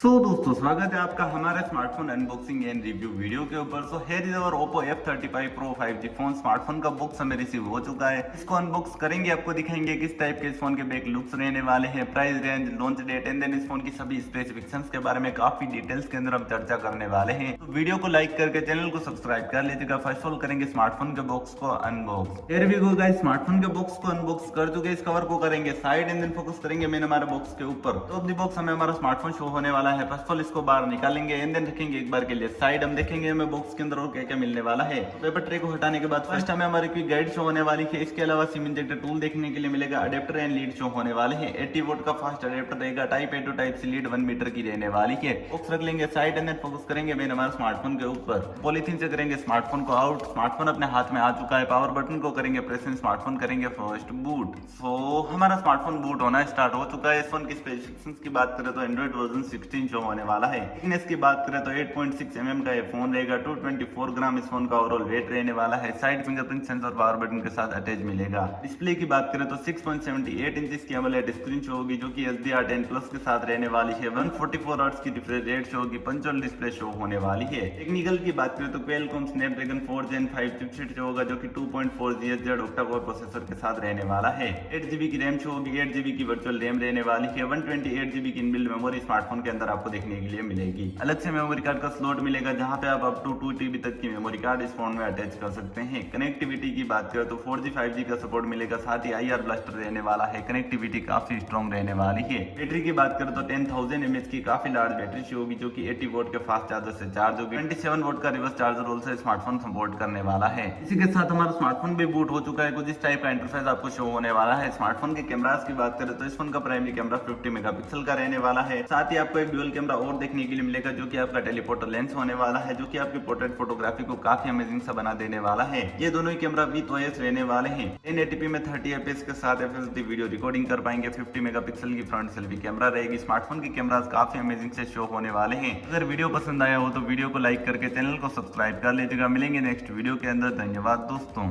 दोस्तों स्वागत है आपका हमारे smartphone unboxing and review video के ऊपर। Here is our Oppo F35 Pro 5G phone. Smartphone का बॉक्स हमें रिसीव हो चुका है। इसको अनबॉक्स करेंगे, आपको दिखाएंगे किस टाइप के इस फोन के बैक लुक्स रहने वाले हैं, price range, launch date and then इस फोन की सभी स्पेसिफिकेशंस के बारे में काफी डिटेल्स के अंदर हम चर्चा करने वाले हैं। तो वीडियो को लाइक करके चैनल को सब्सक्राइब कर लीजिएगा। फर्स्ट ऑफ ऑल करेंगे स्मार्टफोन के बॉक्स को unbox. Here we go guys, smartphone के बॉक्स को अनबॉक्स कर चुके। इस कवर को करेंगे साइड एंड देन फोकस करेंगे मेन हमारे बॉक्स के ऊपर। तो अब बॉक्स हमें हमारा स्मार्टफोन शो होने वाला है। फर्स्ट ऑफ ऑल इसको बाहर निकालेंगे एंड देन रखेंगे एक बार के लिए साइड। हम देखेंगे हमें बॉक्स के अंदर और क्या क्या मिलने वाला है। तो पेपर ट्रे को हटाने के बाद फर्स्ट हमें हमारी क्विक गाइड शो होने वाली है। इसके अलावा सिम इंजेक्टर टूल देखने के लिए मिलेगा, अडेप्टर एंड लीड शो होने वाले हैं। 80 वोल्ट का फास्ट अडेप्टर रहेगा, type A to type C lead 1 metre की रहने वाली है। बॉक्स रख लेंगे साइड एंड देन फोकस करेंगे मेन हमारे स्मार्टफोन के ऊपर। पॉलीथीन से करेंगे स्मार्टफोन को आउट। स्मार्टफोन अपने हाथ में आ चुका है। पावर बटन को करेंगे प्रेस एंड स्मार्टफोन करेंगे फर्स्ट बूट। हमारा स्मार्टफोन बूट होना स्टार्ट हो चुका है। इस फोन की स्पेसिफिकेशंस की बात करें तो एंड्रॉइड वर्जन 16 शो होने वाला है। थिकनेस की बात करें तो 8.6 mm का ये फोन रहेगा। 224 ग्राम इस फोन का ओवरऑल वेट रहने वाला है। Side fingerprint sensor power button के साथ अटैच मिलेगा। डिस्प्ले की बात करें तो 6.78 इंच की AMOLED स्क्रीन शो होगी जो कि HDR10+ के साथ रहने वाली है। 144 हर्ट्ज की रिफ्रेश रेट शो होगी। पंचुअल डिस्प्ले शो होने वाली है। टेक्निकल की बात करें तो Qualcomm Snapdragon 4 Gen 5 chipset show होगा जो कि 2.4 GHz ऑक्टा कोर प्रोसेसर के साथ रहने वाला है। 8GB की रैम शो होगी। 8GB की वर्चुअल रैम रहने वाली है। 128GB की इनबिल्ट मेमोरी स्मार्टफोन के अंदर आपको देखने के लिए मिलेगी। अलग से मेमोरी कार्ड का स्लॉट मिलेगा जहां पे आप अप टू 2 TB तक की मेमोरी कार्ड इस फोन में अटैच कर सकते हैं। कनेक्टिविटी की बात करें तो 4G 5G का सपोर्ट मिलेगा। साथ ही IR ब्लास्टर रहने वाला है। कनेक्टिविटी काफी स्ट्रॉन्ग रहने वाली है। बैटरी की बात करें तो 10,000 mAh की काफी लार्ज बैटरी शी होगी जो कि 80 वोट के फास्ट चार्जर से चार्ज होगी। 27 वोट का रिवर्स चार्जर रोल से स्मार्टफोन सपोर्ट करने वाला है। इसी के साथ हमारा स्मार्टफोन भी बूट हो चुका है। कुछ इस टाइप का इंटरफेस आपको शो होने वाला है। स्मार्टफोन के कैमरास की बात करें तो इस फोन का प्राइमरी कैमरा 50 मेगापिक्सल का रहने वाला है। साथ ही आपको एक ड्यूअल कैमरा और देखने के लिए मिलेगा जो कि आपका टेलीफोटो लेंस होने वाला है, जो कि आपकी पोर्ट्रेट फोटोग्राफी को काफी अमेजिंग सा बना देने वाला है। ये दोनों ही कैमरा विद OIS रहने वाले हैं। 1080p में 30 fps के साथ FSD वीडियो रिकॉर्डिंग कर पाएंगे। 50 मेगापिक्सल की फ्रंट सेल्फी कैमरा रहेगी। स्मार्टफोन के कैमरास काफी अमेजिंग से शो होने वाले हैं। अगर वीडियो पसंद आया हो तो वीडियो को लाइक करके चैनल को सब्सक्राइब कर लीजिएगा। मिलेंगे नेक्स्ट वीडियो के अंदर। धन्यवाद दोस्तों।